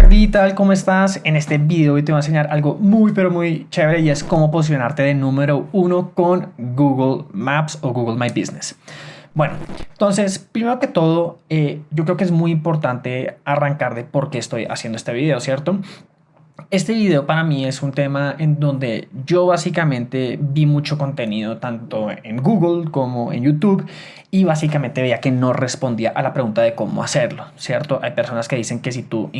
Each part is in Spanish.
¿qué tal? ¿Cómo estás? En este video hoy te voy a enseñar algo muy pero muy chévere y es cómo posicionarte de número uno con Google Maps o Google My Business. Bueno, entonces, primero que todo, yo creo que es muy importante arrancar de por qué estoy haciendo este video, ¿cierto? Este video para mí es un tema en donde yo básicamente vi mucho contenido tanto en Google como en YouTube y básicamente veía que no respondía a la pregunta de cómo hacerlo, ¿cierto? Hay personas que dicen que si tú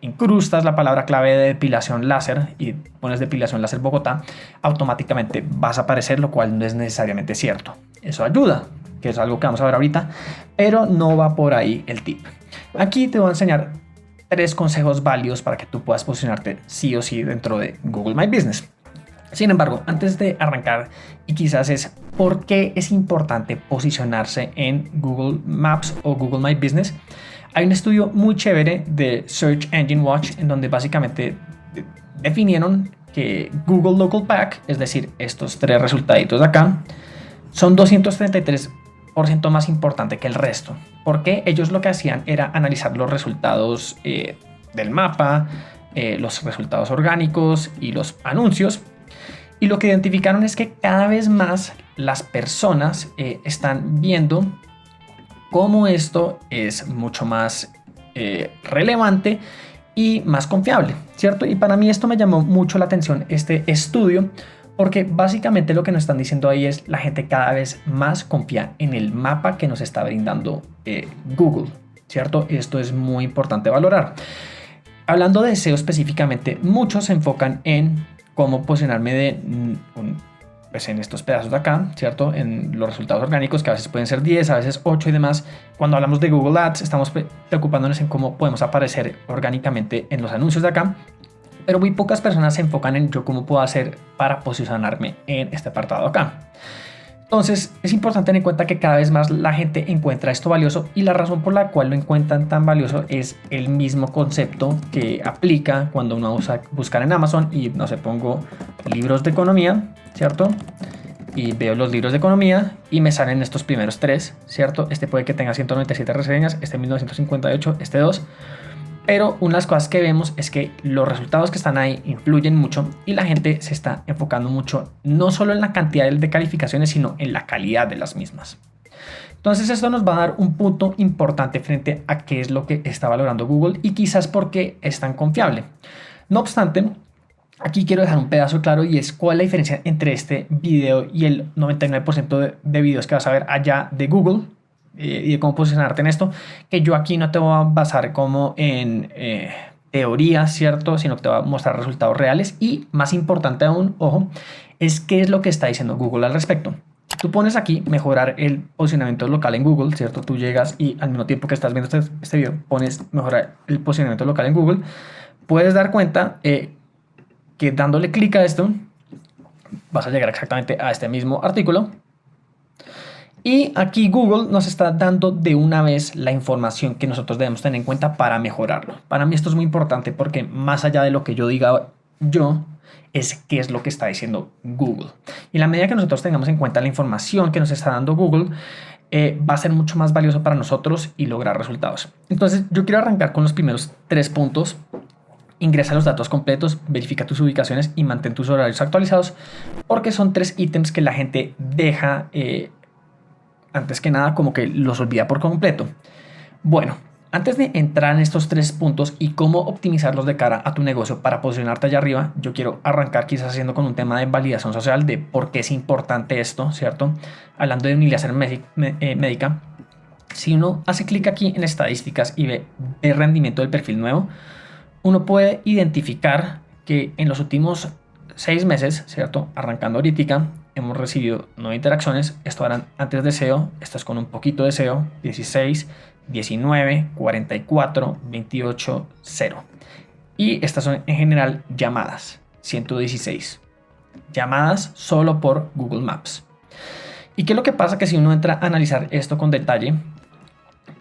incrustas la palabra clave de depilación láser y pones depilación láser Bogotá, automáticamente vas a aparecer, lo cual no es necesariamente cierto. Eso ayuda, que es algo que vamos a ver ahorita, pero no va por ahí el tip. Aquí te voy a enseñar 3 consejos válidos para que tú puedas posicionarte sí o sí dentro de Google My Business. Sin embargo, antes de arrancar, y quizás es por qué es importante posicionarse en Google Maps o Google My Business, hay un estudio muy chévere de Search Engine Watch en donde básicamente definieron que Google Local Pack, es decir, estos 3 resultaditos de acá, son 233% más importante que el resto, porque ellos lo que hacían era analizar los resultados del mapa, los resultados orgánicos y los anuncios, y lo que identificaron es que cada vez más las personas están viendo cómo esto es mucho más relevante y más confiable, ¿cierto? Y para mí esto me llamó mucho la atención, este estudio, porque básicamente lo que nos están diciendo ahí es la gente cada vez más confía en el mapa que nos está brindando Google, ¿cierto? Esto es muy importante valorar. Hablando de SEO específicamente, muchos se enfocan en cómo posicionarme pues en estos pedazos de acá, ¿cierto? En los resultados orgánicos, que a veces pueden ser 10, a veces 8 y demás. Cuando hablamos de Google Ads, estamos preocupándonos en cómo podemos aparecer orgánicamente en los anuncios de acá. Pero muy pocas personas se enfocan en yo cómo puedo hacer para posicionarme en este apartado acá. Entonces es importante tener en cuenta que cada vez más la gente encuentra esto valioso y la razón por la cual lo encuentran tan valioso es el mismo concepto que aplica cuando uno usa buscar en Amazon y no sé, pongo libros de economía, ¿cierto? Y veo los libros de economía y me salen estos primeros 3, ¿cierto? Este puede que tenga 197 reseñas, este 1958, este 2. Pero una de las cosas que vemos es que los resultados que están ahí influyen mucho y la gente se está enfocando mucho no solo en la cantidad de calificaciones, sino en la calidad de las mismas. Entonces esto nos va a dar un punto importante frente a qué es lo que está valorando Google y quizás por qué es tan confiable. No obstante, aquí quiero dejar un pedazo claro y es cuál es la diferencia entre este video y el 99% de videos que vas a ver allá de Google y de cómo posicionarte en esto, que yo aquí no te voy a basar como en teorías, ¿cierto? Sino que te voy a mostrar resultados reales y más importante aún, ojo, es qué es lo que está diciendo Google al respecto. Tú pones aquí mejorar el posicionamiento local en Google, ¿cierto? Tú llegas y al mismo tiempo que estás viendo este video pones mejorar el posicionamiento local en Google. Puedes dar cuenta que dándole clic a esto vas a llegar exactamente a este mismo artículo. Y aquí Google nos está dando de una vez la información que nosotros debemos tener en cuenta para mejorarlo. Para mí esto es muy importante porque más allá de lo que yo diga es qué es lo que está diciendo Google. Y en la medida que nosotros tengamos en cuenta la información que nos está dando Google, va a ser mucho más valioso para nosotros y lograr resultados. Entonces yo quiero arrancar con los primeros 3 puntos. Ingresa los datos completos, verifica tus ubicaciones y mantén tus horarios actualizados, porque son 3 ítems que la gente deja antes que nada como que los olvida por completo. Bueno, antes de entrar en estos 3 puntos y cómo optimizarlos de cara a tu negocio para posicionarte allá arriba, yo quiero arrancar quizás haciendo con un tema de validación social de por qué es importante esto, ¿cierto? Hablando de unidad médica, si uno hace clic aquí en estadísticas y ve el rendimiento del perfil nuevo, uno puede identificar que en los últimos 6 meses, ¿cierto? Arrancando ahorita, hemos recibido 9 interacciones. Esto eran antes de SEO, esto es con un poquito de SEO, 16, 19, 44, 28, 0. Y estas son en general llamadas, 116. Llamadas solo por Google Maps. ¿Y qué es lo que pasa? Que si uno entra a analizar esto con detalle,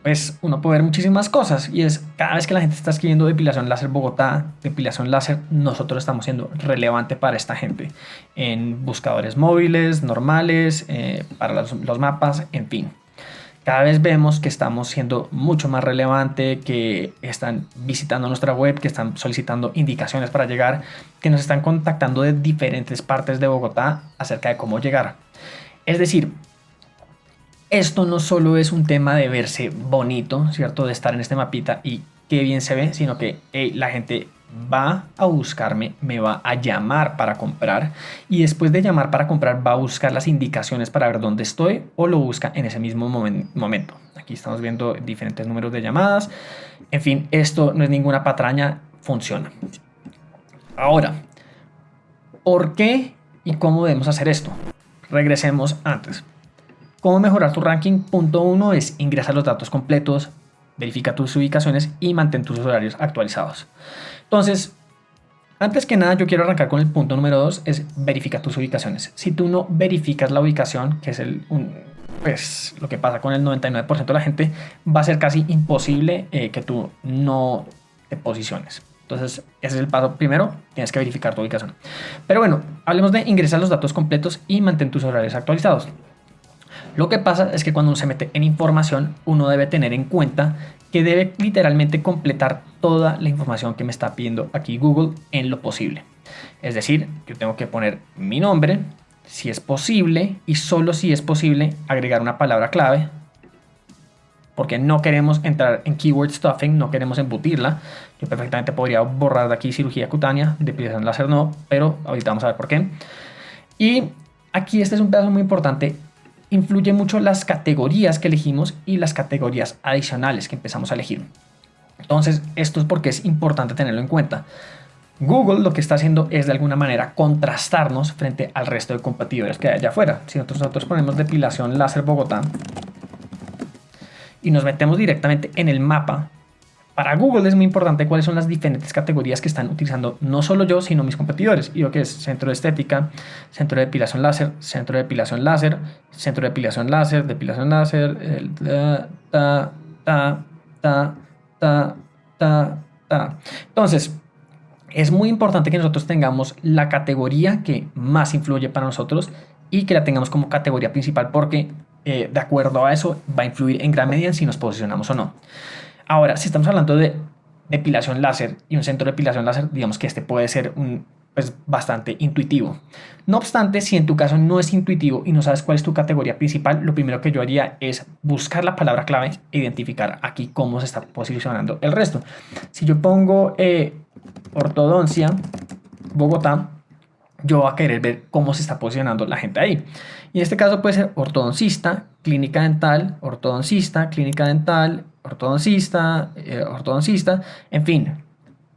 pues uno puede ver muchísimas cosas y es cada vez que la gente está escribiendo depilación láser Bogotá, depilación láser, nosotros estamos siendo relevante para esta gente en buscadores móviles, normales, para los mapas, en fin. Cada vez vemos que estamos siendo mucho más relevante, que están visitando nuestra web, que están solicitando indicaciones para llegar, que nos están contactando de diferentes partes de Bogotá acerca de cómo llegar. Es decir, esto no solo es un tema de verse bonito, ¿cierto? De estar en este mapita y qué bien se ve, sino que la gente va a buscarme, me va a llamar para comprar y después de llamar para comprar va a buscar las indicaciones para ver dónde estoy o lo busca en ese mismo momento. Aquí estamos viendo diferentes números de llamadas. En fin, esto no es ninguna patraña, funciona. Ahora, ¿por qué y cómo debemos hacer esto? Regresemos antes. ¿Cómo mejorar tu ranking? Punto 1 es ingresar los datos completos, verifica tus ubicaciones y mantén tus horarios actualizados. Entonces, antes que nada, yo quiero arrancar con el punto número 2, es verifica tus ubicaciones. Si tú no verificas la ubicación, que es pues, lo que pasa con el 99% de la gente, va a ser casi imposible que tú no te posiciones. Entonces, ese es el paso primero, tienes que verificar tu ubicación. Pero bueno, hablemos de ingresar los datos completos y mantén tus horarios actualizados. Lo que pasa es que cuando uno se mete en información, uno debe tener en cuenta que debe literalmente completar toda la información que me está pidiendo aquí Google en lo posible. Es decir, yo tengo que poner mi nombre, si es posible, y solo si es posible agregar una palabra clave, porque no queremos entrar en keyword stuffing, no queremos embutirla. Yo perfectamente podría borrar de aquí cirugía cutánea, depilación láser no, pero ahorita vamos a ver por qué. Y aquí este es un pedazo muy importante. Influye mucho las categorías que elegimos y las categorías adicionales que empezamos a elegir. Entonces, esto es porque es importante tenerlo en cuenta. Google lo que está haciendo es de alguna manera contrastarnos frente al resto de competidores que hay allá afuera. Si nosotros ponemos depilación láser Bogotá y nos metemos directamente en el mapa, para Google es muy importante cuáles son las diferentes categorías que están utilizando no solo yo, sino mis competidores. Y lo que es centro de estética, centro de depilación láser, centro de depilación láser, centro de depilación láser, depilación láser, Entonces, es muy importante que nosotros tengamos la categoría que más influye para nosotros y que la tengamos como categoría principal porque de acuerdo a eso va a influir en gran medida en si nos posicionamos o no. Ahora, si estamos hablando de depilación láser y un centro de depilación láser, digamos que este puede ser pues, bastante intuitivo. No obstante, si en tu caso no es intuitivo y no sabes cuál es tu categoría principal, lo primero que yo haría es buscar la palabra clave e identificar aquí cómo se está posicionando el resto. Si yo pongo ortodoncia Bogotá, yo voy a querer ver cómo se está posicionando la gente ahí. Y en este caso puede ser ortodoncista, clínica dental, ortodoncista, clínica dental, ortodoncista, ortodoncista, en fin.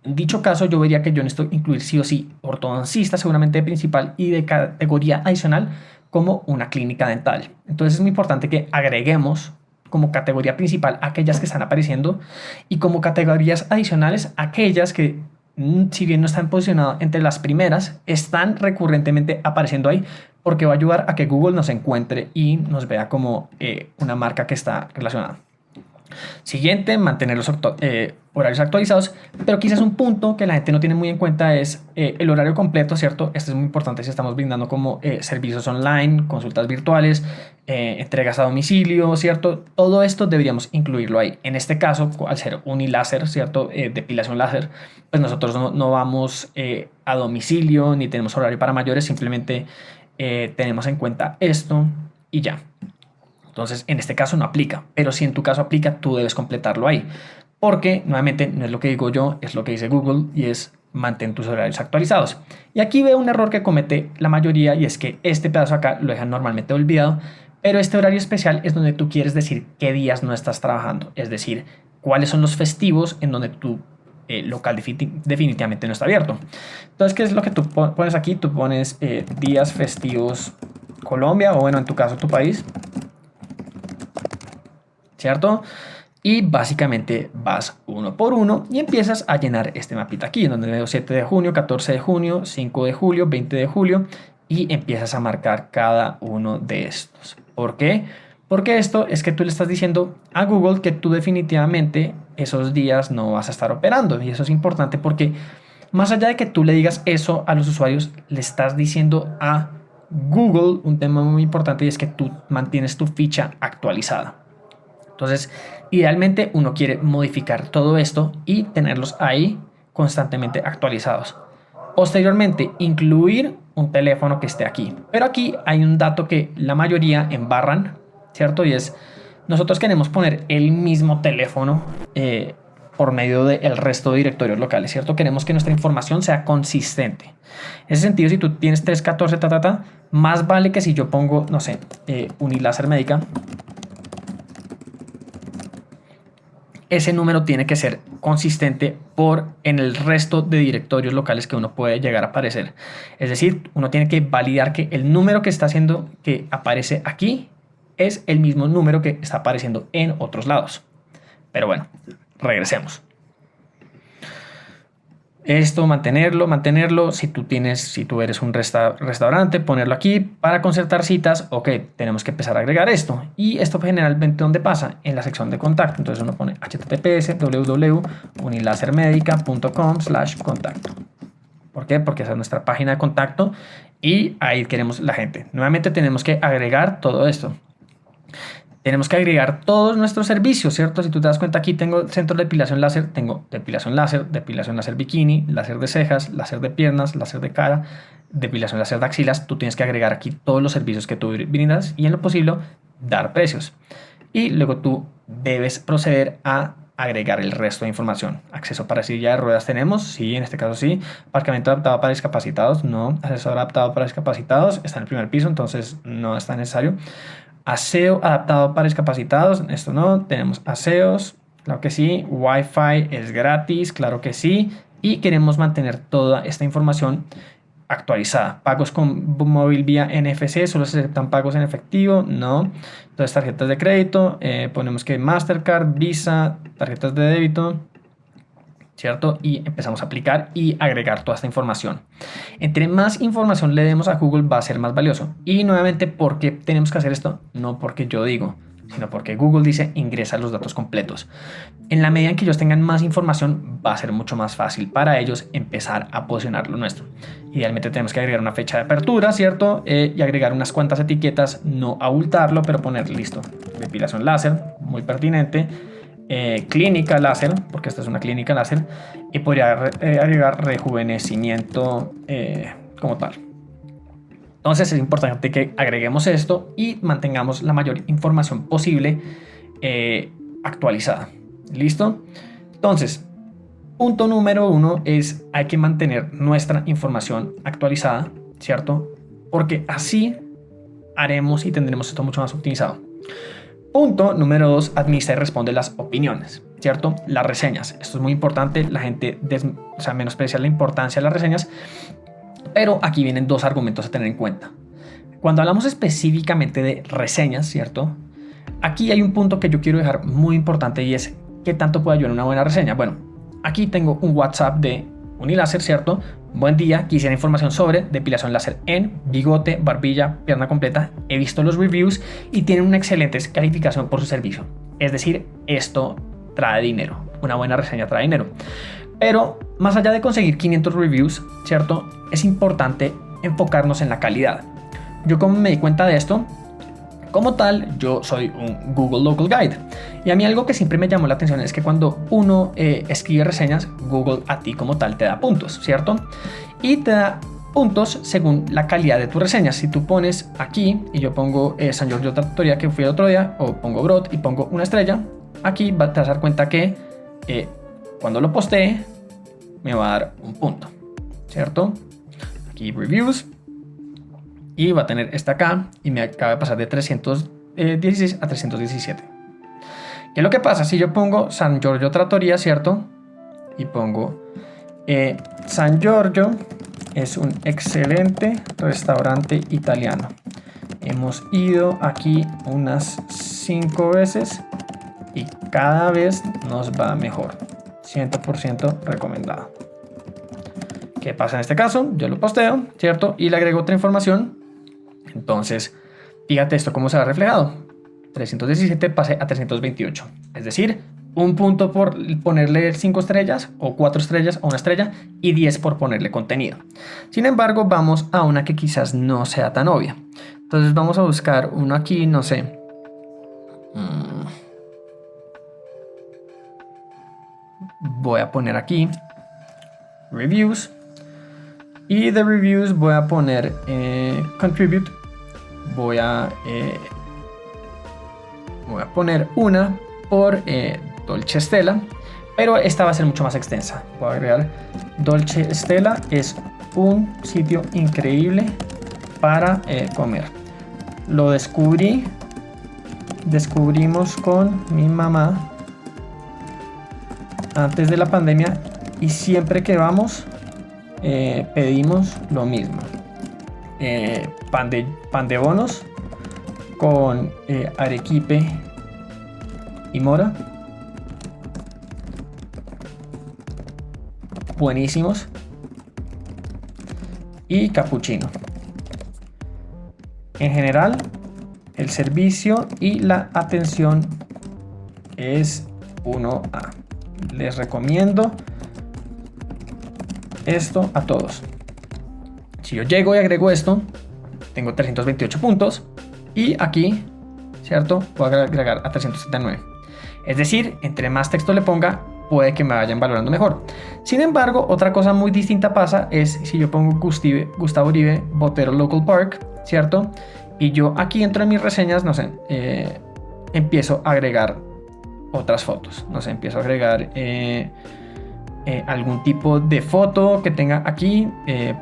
En dicho caso, yo vería que yo necesito incluir sí o sí ortodoncista, seguramente de principal y de categoría adicional como una clínica dental. Entonces es muy importante que agreguemos como categoría principal aquellas que están apareciendo y como categorías adicionales aquellas que, si bien no están posicionadas entre las primeras, están recurrentemente apareciendo ahí porque va a ayudar a que Google nos encuentre y nos vea como una marca que está relacionada. Siguiente, mantener los horarios actualizados, pero quizás un punto que la gente no tiene muy en cuenta es el horario completo, ¿cierto? Esto es muy importante si estamos brindando como servicios online, consultas virtuales, entregas a domicilio, ¿cierto? Todo esto deberíamos incluirlo ahí. En este caso, al ser uniláser, ¿cierto? Depilación láser, pues nosotros no vamos a domicilio ni tenemos horario para mayores, simplemente tenemos en cuenta esto y ya. Entonces, en este caso no aplica, pero si en tu caso aplica, tú debes completarlo ahí. Porque, nuevamente, no es lo que digo yo, es lo que dice Google y es mantén tus horarios actualizados. Y aquí veo un error que comete la mayoría y es que este pedazo acá lo dejan normalmente olvidado, pero este horario especial es donde tú quieres decir qué días no estás trabajando, es decir, cuáles son los festivos en donde tu local definitivamente no está abierto. Entonces, ¿qué es lo que tú pones aquí? Tú pones días festivos Colombia o bueno, en tu caso tu país, ¿cierto? Y básicamente vas uno por uno y empiezas a llenar este mapita aquí, donde veo 7 de junio, 14 de junio, 5 de julio, 20 de julio y empiezas a marcar cada uno de estos. ¿Por qué? Porque esto es que tú le estás diciendo a Google que tú definitivamente esos días no vas a estar operando y eso es importante porque más allá de que tú le digas eso a los usuarios, le estás diciendo a Google un tema muy importante y es que tú mantienes tu ficha actualizada. Entonces, idealmente uno quiere modificar todo esto y tenerlos ahí constantemente actualizados. Posteriormente, incluir un teléfono que esté aquí. Pero aquí hay un dato que la mayoría embarran, ¿cierto? Y es, nosotros queremos poner el mismo teléfono por medio del resto de directorios locales, ¿cierto? Queremos que nuestra información sea consistente. En ese sentido, si tú tienes 314, más vale que si yo pongo, no sé, Uniláser Médica, ese número tiene que ser consistente en el resto de directorios locales que uno puede llegar a aparecer. Es decir, uno tiene que validar que el número que está haciendo que aparece aquí es el mismo número que está apareciendo en otros lados. Pero bueno, regresemos. Esto, mantenerlo. Si tú eres un restaurante, ponerlo aquí para concertar citas. Ok, tenemos que empezar a agregar esto. Y esto generalmente, ¿dónde pasa? En la sección de contacto. Entonces uno pone https://unilasermedica.com/contacto. ¿Por qué? Porque esa es nuestra página de contacto y ahí queremos la gente. Nuevamente tenemos que agregar todo esto. Tenemos que agregar todos nuestros servicios, ¿cierto? Si tú te das cuenta, aquí tengo centro de depilación láser, tengo depilación láser bikini, láser de cejas, láser de piernas, láser de cara, depilación láser de axilas. Tú tienes que agregar aquí todos los servicios que tú brindas y en lo posible dar precios. Y luego tú debes proceder a agregar el resto de información. Acceso para silla de ruedas tenemos, sí, en este caso sí. Aparcamiento adaptado para discapacitados, no. Asesor adaptado para discapacitados, está en el primer piso, entonces no está necesario. Aseo adaptado para discapacitados, esto no. Tenemos aseos, claro que sí. Wi-Fi es gratis, claro que sí. Y queremos mantener toda esta información actualizada. Pagos con móvil vía NFC, solo se aceptan pagos en efectivo, no. Entonces tarjetas de crédito, ponemos que Mastercard, Visa, tarjetas de débito, ¿cierto? Y empezamos a aplicar y agregar toda esta información. Entre más información le demos a Google va a ser más valioso. Y nuevamente, ¿por qué tenemos que hacer esto? No porque yo digo, sino porque Google dice ingresa los datos completos. En la medida en que ellos tengan más información, va a ser mucho más fácil para ellos empezar a posicionar lo nuestro. Idealmente tenemos que agregar una fecha de apertura, ¿cierto? Y agregar unas cuantas etiquetas, no abultarlo, pero poner listo. Depilación láser, muy pertinente. Clínica láser, porque esta es una clínica láser, y podría agregar rejuvenecimiento como tal. Entonces es importante que agreguemos esto y mantengamos la mayor información posible actualizada. ¿Listo? Entonces, punto número 1 es hay que mantener nuestra información actualizada, ¿cierto? Porque así haremos y tendremos esto mucho más optimizado. Punto número 2, administra y responde las opiniones, ¿cierto? Las reseñas. Esto es muy importante. La gente menosprecia la importancia de las reseñas. Pero aquí vienen dos argumentos a tener en cuenta. Cuando hablamos específicamente de reseñas, ¿cierto? Aquí hay un punto que yo quiero dejar muy importante y es ¿qué tanto puede ayudar una buena reseña? Bueno, aquí tengo un WhatsApp de Uniláser, ¿cierto? Buen día, quisiera información sobre depilación láser en bigote, barbilla, pierna completa. He visto los reviews y tienen una excelente calificación por su servicio. Es decir, esto trae dinero. Una buena reseña trae dinero. Pero más allá de conseguir 500 reviews, ¿cierto? Es importante enfocarnos en la calidad. Yo como me di cuenta de esto, como tal, yo soy un Google Local Guide. Y a mí algo que siempre me llamó la atención es que cuando uno escribe reseñas, Google a ti como tal te da puntos, ¿cierto? Y te da puntos según la calidad de tus reseñas. Si tú pones aquí y yo pongo San Giorgio Trattoria que fui el otro día, o pongo Grot y pongo una estrella, aquí te vas a dar cuenta que cuando lo postee me va a dar un punto, ¿cierto? Aquí reviews. Y va a tener esta acá y me acaba de pasar de 316 a 317. ¿Qué es lo que pasa? Si yo pongo San Giorgio Trattoria, ¿cierto? Y pongo San Giorgio es un excelente restaurante italiano. Hemos ido aquí unas 5 veces y cada vez nos va mejor. 100% recomendado. ¿Qué pasa en este caso? Yo lo posteo, ¿cierto? Y le agrego otra información. Entonces, fíjate esto cómo se ha reflejado. 317 pasé a 328. Es decir, un punto por ponerle 5 estrellas o 4 estrellas o 1 estrella y 10 por ponerle contenido. Sin embargo, vamos a una que quizás no sea tan obvia. Entonces vamos a buscar uno aquí, no sé. voy a poner aquí reviews. Y de reviews voy a poner contribute. Voy a poner una por Dolce Stella, pero esta va a ser mucho más extensa. Voy a agregar Dolce Stella es un sitio increíble para comer. Lo descubrimos con mi mamá antes de la pandemia y siempre que vamos pedimos lo mismo. Pan de bonos con arequipe y mora. Buenísimos. Y capuchino. En general, el servicio y la atención es 1A. Les recomiendo esto a todos. Si yo llego y agrego esto, tengo 328 puntos y aquí, ¿cierto? Puedo agregar a 379. Es decir, entre más texto le ponga, puede que me vayan valorando mejor. Sin embargo, otra cosa muy distinta pasa es si yo pongo Gustavo Uribe, Botero Local Park, ¿cierto? Y yo aquí dentro de mis reseñas, no sé, empiezo a agregar otras fotos. No sé, empiezo a agregar algún tipo de foto que tenga aquí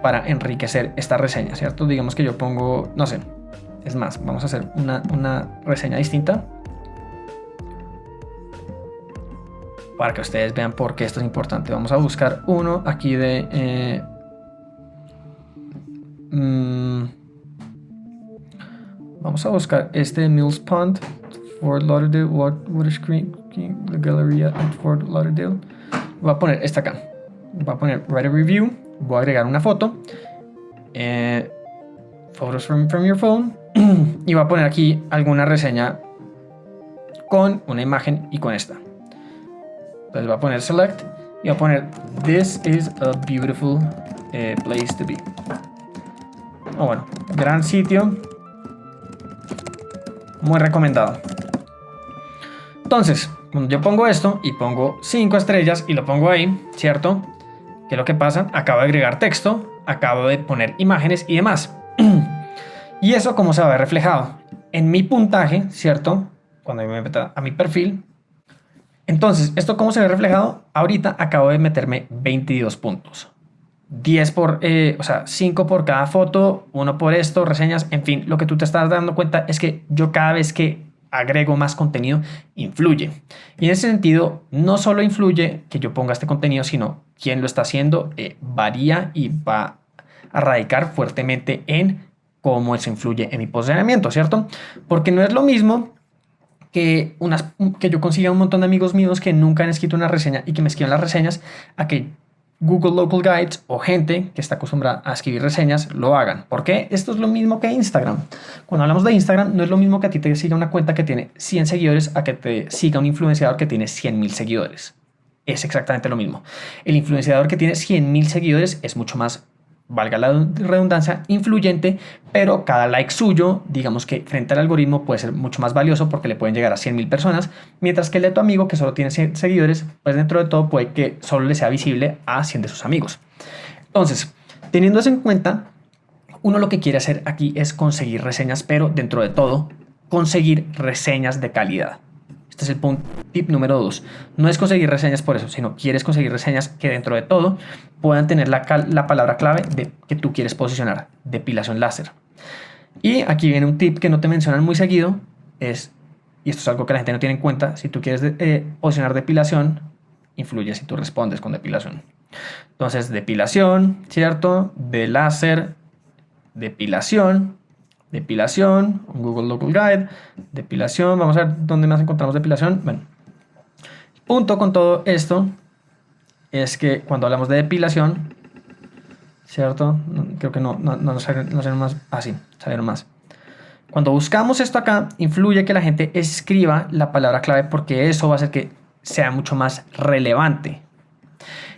para enriquecer esta reseña, ¿cierto? Digamos que yo pongo, no sé, es más, vamos a hacer una reseña distinta para que ustedes vean por qué esto es importante. Vamos a buscar uno aquí de vamos a buscar este de Mills Pond, Fort Lauderdale, Water Screen, la Galleria at Fort Lauderdale. Voy a poner esta acá. Voy a poner write a review. Voy a agregar una foto. Photos from your phone. Y voy a poner aquí alguna reseña con una imagen y con esta. Entonces voy a poner select y voy a poner this is a beautiful place to be. Bueno, gran sitio. Muy recomendado. Entonces, cuando yo pongo esto y pongo 5 estrellas y lo pongo ahí, ¿cierto? ¿Qué es lo que pasa? Acabo de agregar texto, acabo de poner imágenes y demás. ¿Y eso cómo se va a ver reflejado? En mi puntaje, ¿cierto? Cuando yo me meto a mi perfil. Entonces, ¿esto cómo se ve reflejado? Ahorita acabo de meterme 22 puntos. 10 por, o sea, 5 por cada foto, 1 por esto, reseñas, en fin, lo que tú te estás dando cuenta es que yo cada vez que agrego más contenido, influye. Y en ese sentido, no solo influye que yo ponga este contenido, sino quien lo está haciendo varía y va a radicar fuertemente en cómo eso influye en mi posicionamiento, ¿cierto? Porque no es lo mismo que yo consiga un montón de amigos míos que nunca han escrito una reseña y que me escriban las reseñas a que Google Local Guides o gente que está acostumbrada a escribir reseñas lo hagan. ¿Por qué? Esto es lo mismo que Instagram. Cuando hablamos de Instagram, no es lo mismo que a ti te siga una cuenta que tiene 100 seguidores a que te siga un influenciador que tiene 100.000 seguidores. Es exactamente lo mismo. El influenciador que tiene 100.000 seguidores es mucho más, valga la redundancia, influyente, pero cada like suyo, digamos que frente al algoritmo puede ser mucho más valioso porque le pueden llegar a 100.000 personas, mientras que el de tu amigo que solo tiene 100 seguidores, pues dentro de todo puede que solo le sea visible a 100 de sus amigos. Entonces, teniendo eso en cuenta, uno lo que quiere hacer aquí es conseguir reseñas, pero dentro de todo, conseguir reseñas de calidad. Este es el tip número 2. No es conseguir reseñas por eso, sino quieres conseguir reseñas que dentro de todo puedan tener la palabra clave de que tú quieres posicionar, depilación láser. Y aquí viene un tip que no te mencionan muy seguido, y esto es algo que la gente no tiene en cuenta, si tú quieres posicionar depilación, influye si tú respondes con depilación. Entonces, depilación, ¿cierto? De láser, depilación, Google Local Guide, depilación, vamos a ver dónde más encontramos depilación. Bueno, el punto con todo esto es que cuando hablamos de depilación, ¿cierto? Creo que no salieron más, sí, salieron más. Cuando buscamos esto acá, influye que la gente escriba la palabra clave porque eso va a hacer que sea mucho más relevante.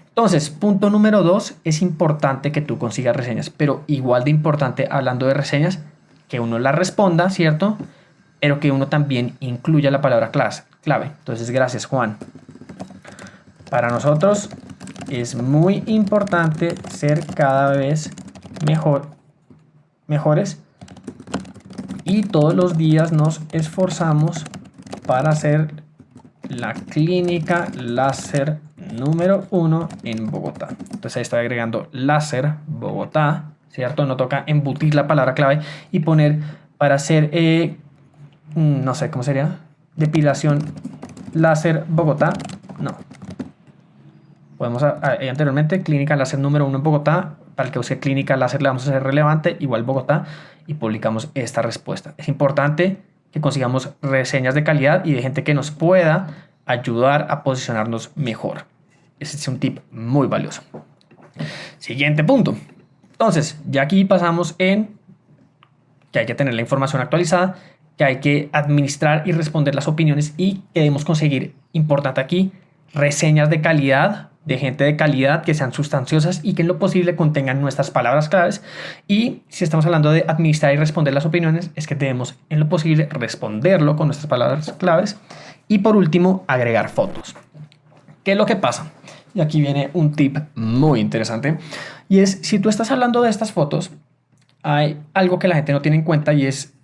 Entonces, punto número 2, es importante que tú consigas reseñas, pero igual de importante, hablando de reseñas, que uno la responda, ¿cierto? Pero que uno también incluya la palabra clave. Entonces, gracias, Juan. para nosotros es muy importante ser cada vez mejores y todos los días nos esforzamos para hacer la clínica láser número 1 en Bogotá. Entonces ahí estoy agregando láser Bogotá, ¿cierto? No toca embutir la palabra clave y poner para hacer, no sé cómo sería, depilación láser Bogotá. No. Podemos anteriormente, clínica láser número 1 en Bogotá. Para el que use clínica láser le vamos a hacer relevante, igual Bogotá, y publicamos esta respuesta. Es importante que consigamos reseñas de calidad y de gente que nos pueda ayudar a posicionarnos mejor. Ese es un tip muy valioso. Siguiente punto. Entonces, ya aquí pasamos en que hay que tener la información actualizada, que hay que administrar y responder las opiniones y que debemos conseguir, importante aquí, reseñas de calidad, de gente de calidad que sean sustanciosas y que en lo posible contengan nuestras palabras claves. Y si estamos hablando de administrar y responder las opiniones, es que debemos en lo posible responderlo con nuestras palabras claves. Y por último, agregar fotos. ¿Qué es lo que pasa? Y aquí viene un tip muy interesante. Y es, si tú estás hablando de estas fotos, hay algo que la gente no tiene en cuenta y es,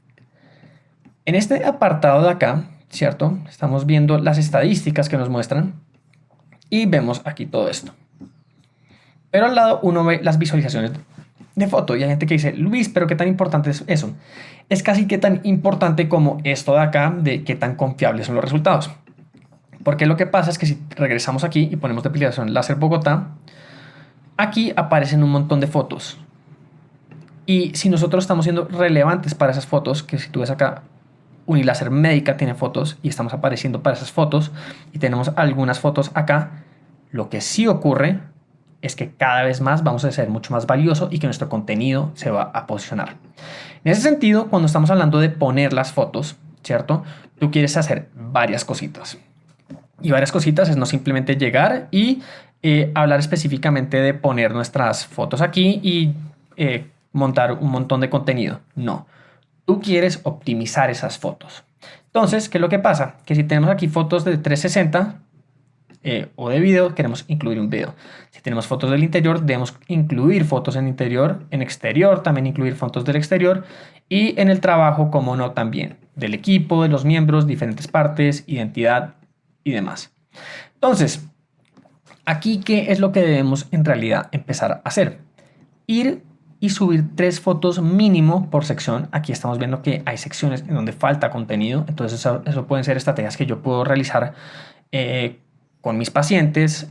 en este apartado de acá, ¿cierto? Estamos viendo las estadísticas que nos muestran. Y vemos aquí todo esto. Pero al lado uno ve las visualizaciones de foto. Y hay gente que dice, Luis, pero ¿qué tan importante es eso? Es casi que tan importante como esto de acá, de qué tan confiables son los resultados. Porque lo que pasa es que si regresamos aquí y ponemos depilación láser Bogotá, aquí aparecen un montón de fotos. Y si nosotros estamos siendo relevantes para esas fotos, que si tú ves acá, Uniláser Médica tiene fotos y estamos apareciendo para esas fotos y tenemos algunas fotos acá, lo que sí ocurre es que cada vez más vamos a ser mucho más valioso y que nuestro contenido se va a posicionar. En ese sentido, cuando estamos hablando de poner las fotos, ¿cierto? Tú quieres hacer varias cositas. Y varias cositas es no simplemente llegar y hablar específicamente de poner nuestras fotos aquí y montar un montón de contenido. No. Tú quieres optimizar esas fotos. Entonces, ¿qué es lo que pasa? Que si tenemos aquí fotos de 360 o de video, queremos incluir un video. Si tenemos fotos del interior, debemos incluir fotos en interior, en exterior, también incluir fotos del exterior y en el trabajo, como no, también del equipo, de los miembros, diferentes partes, identidad y demás. Entonces, aquí, ¿qué es lo que debemos en realidad empezar a hacer? Ir y subir 3 fotos mínimo por sección. Aquí estamos viendo que hay secciones en donde falta contenido. Entonces eso pueden ser estrategias que yo puedo realizar con mis pacientes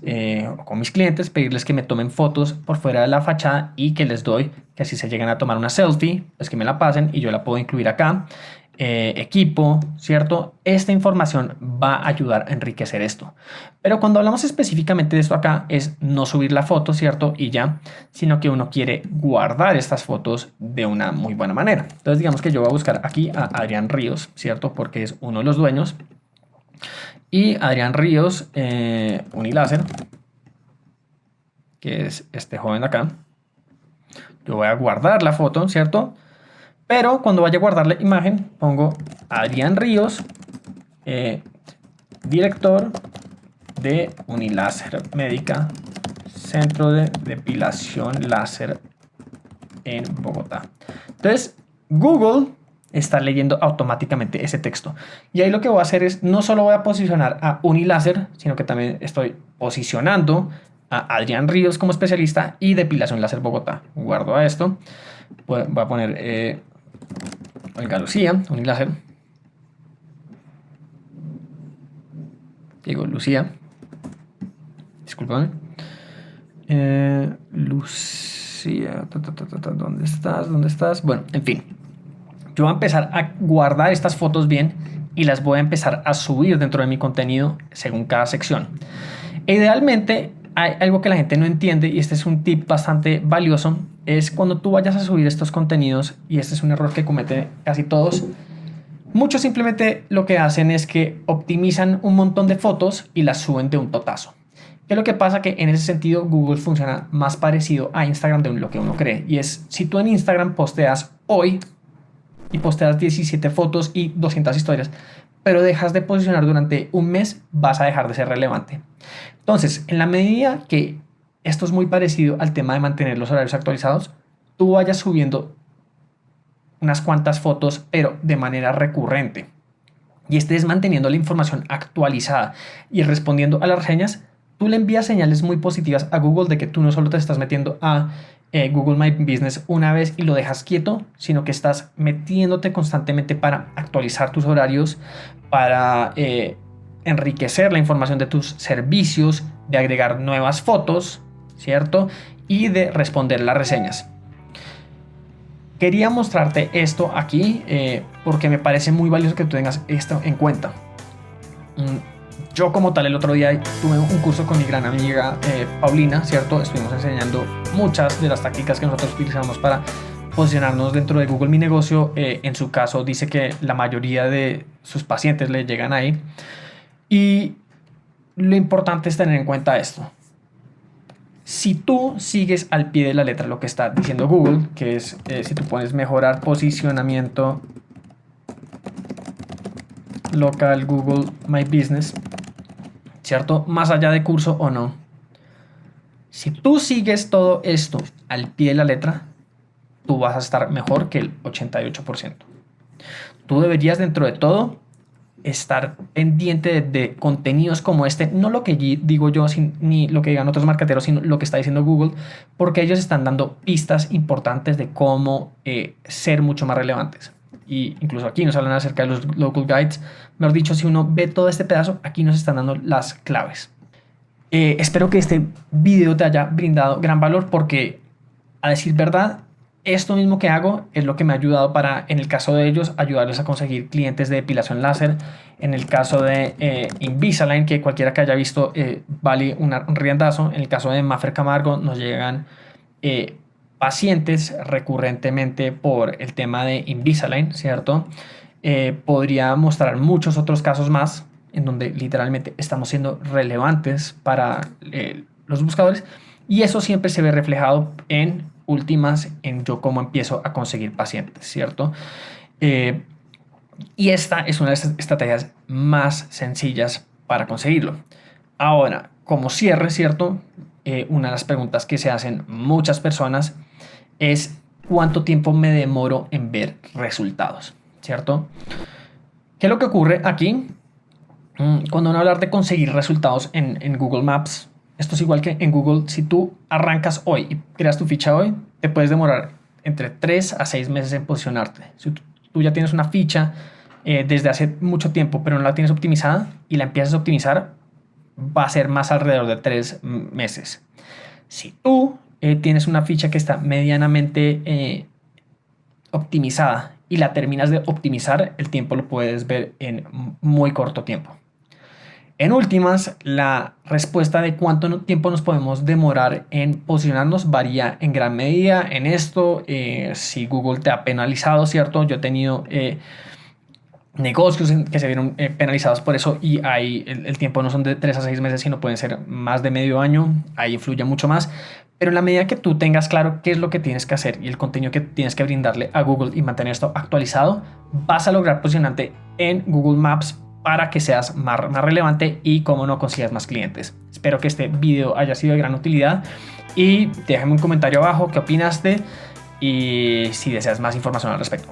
o con mis clientes, pedirles que me tomen fotos por fuera de la fachada y que les doy que si se llegan a tomar una selfie, pues que me la pasen y yo la puedo incluir acá. Equipo, ¿cierto? Esta información va a ayudar a enriquecer esto. Pero cuando hablamos específicamente de esto acá es no subir la foto, ¿cierto? Y ya, sino que uno quiere guardar estas fotos de una muy buena manera. Entonces digamos que yo voy a buscar aquí a Adrián Ríos, ¿cierto? Porque es uno de los dueños. Y Adrián Ríos, Uniláser, que es este joven de acá. Yo voy a guardar la foto, ¿cierto? Pero cuando vaya a guardar la imagen, pongo Adrián Ríos, director de Uniláser Médica, Centro de Depilación Láser en Bogotá. Entonces, Google está leyendo automáticamente ese texto. Y ahí lo que voy a hacer es, no solo voy a posicionar a Uniláser, sino que también estoy posicionando a Adrián Ríos como especialista y depilación láser Bogotá. Guardo a esto. Voy a poner Olga Lucía, Uniláser. Digo Lucía. Discúlpame. Lucía. ¿Dónde estás? ¿Dónde estás? Bueno, en fin. Yo voy a empezar a guardar estas fotos bien y las voy a empezar a subir dentro de mi contenido según cada sección. Idealmente, hay algo que la gente no entiende y este es un tip bastante valioso. Es cuando tú vayas a subir estos contenidos, y este es un error que cometen casi todos, muchos simplemente lo que hacen es que optimizan un montón de fotos y las suben de un totazo. ¿Qué es lo que pasa? Que en ese sentido Google funciona más parecido a Instagram de lo que uno cree. Y es, si tú en Instagram posteas hoy y posteas 17 fotos y 200 historias, pero dejas de posicionar durante un mes, vas a dejar de ser relevante. Entonces, en la medida que esto es muy parecido al tema de mantener los horarios actualizados, tú vayas subiendo unas cuantas fotos, pero de manera recurrente, y estés manteniendo la información actualizada y respondiendo a las reseñas, tú le envías señales muy positivas a Google de que tú no solo te estás metiendo a Google My Business una vez y lo dejas quieto, sino que estás metiéndote constantemente para actualizar tus horarios, para enriquecer la información de tus servicios, de agregar nuevas fotos, ¿cierto? Y de responder las reseñas. Quería mostrarte esto aquí porque me parece muy valioso que tú tengas esto en cuenta. Yo como tal el otro día tuve un curso con mi gran amiga Paulina, ¿cierto? Estuvimos enseñando muchas de las tácticas que nosotros utilizamos para posicionarnos dentro de Google Mi Negocio. En su caso dice que la mayoría de sus pacientes le llegan ahí. Y lo importante es tener en cuenta esto. Si tú sigues al pie de la letra lo que está diciendo Google, que es si tú pones mejorar posicionamiento local Google My Business, ¿cierto? Más allá de curso o no. Si tú sigues todo esto al pie de la letra, tú vas a estar mejor que el 88%. Tú deberías, dentro de todo, estar pendiente de contenidos como este, no lo que digo yo ni lo que digan otros marketeros, sino lo que está diciendo Google, porque ellos están dando pistas importantes de cómo ser mucho más relevantes. Y incluso aquí nos hablan acerca de los local guides. Mejor dicho, si uno ve todo este pedazo, aquí nos están dando las claves. Espero que este video te haya brindado gran valor, porque a decir verdad, esto mismo que hago es lo que me ha ayudado para, en el caso de ellos, ayudarles a conseguir clientes de depilación láser. En el caso de Invisalign, que cualquiera que haya visto vale un riendazo. En el caso de Maffer Camargo nos llegan pacientes recurrentemente por el tema de Invisalign, ¿cierto? Podría mostrar muchos otros casos más en donde literalmente estamos siendo relevantes para los buscadores, y eso siempre se ve reflejado en últimas en yo cómo empiezo a conseguir pacientes, ¿cierto? Y esta es una de las estrategias más sencillas para conseguirlo. Ahora, como cierre, ¿cierto? Una de las preguntas que se hacen muchas personas es ¿cuánto tiempo me demoro en ver resultados? ¿Cierto? ¿Qué es lo que ocurre aquí? Cuando uno habla de conseguir resultados en Google Maps, esto es igual que en Google. Si tú arrancas hoy y creas tu ficha hoy, te puedes demorar entre 3 a 6 meses en posicionarte. Si tú ya tienes una ficha desde hace mucho tiempo, pero no la tienes optimizada y la empiezas a optimizar, va a ser más alrededor de 3 meses. Si tú tienes una ficha que está medianamente optimizada y la terminas de optimizar, el tiempo lo puedes ver en muy corto tiempo. En últimas, la respuesta de cuánto tiempo nos podemos demorar en posicionarnos varía en gran medida. En esto, si Google te ha penalizado, ¿cierto? Yo he tenido negocios que se vieron penalizados por eso, y ahí el tiempo no son de 3 a 6 meses, sino pueden ser más de medio año. Ahí influye mucho más. Pero en la medida que tú tengas claro qué es lo que tienes que hacer y el contenido que tienes que brindarle a Google y mantener esto actualizado, vas a lograr posicionarte en Google Maps para que seas más relevante y, como no, consigas más clientes. Espero que este video haya sido de gran utilidad y déjame un comentario abajo qué opinaste y si deseas más información al respecto.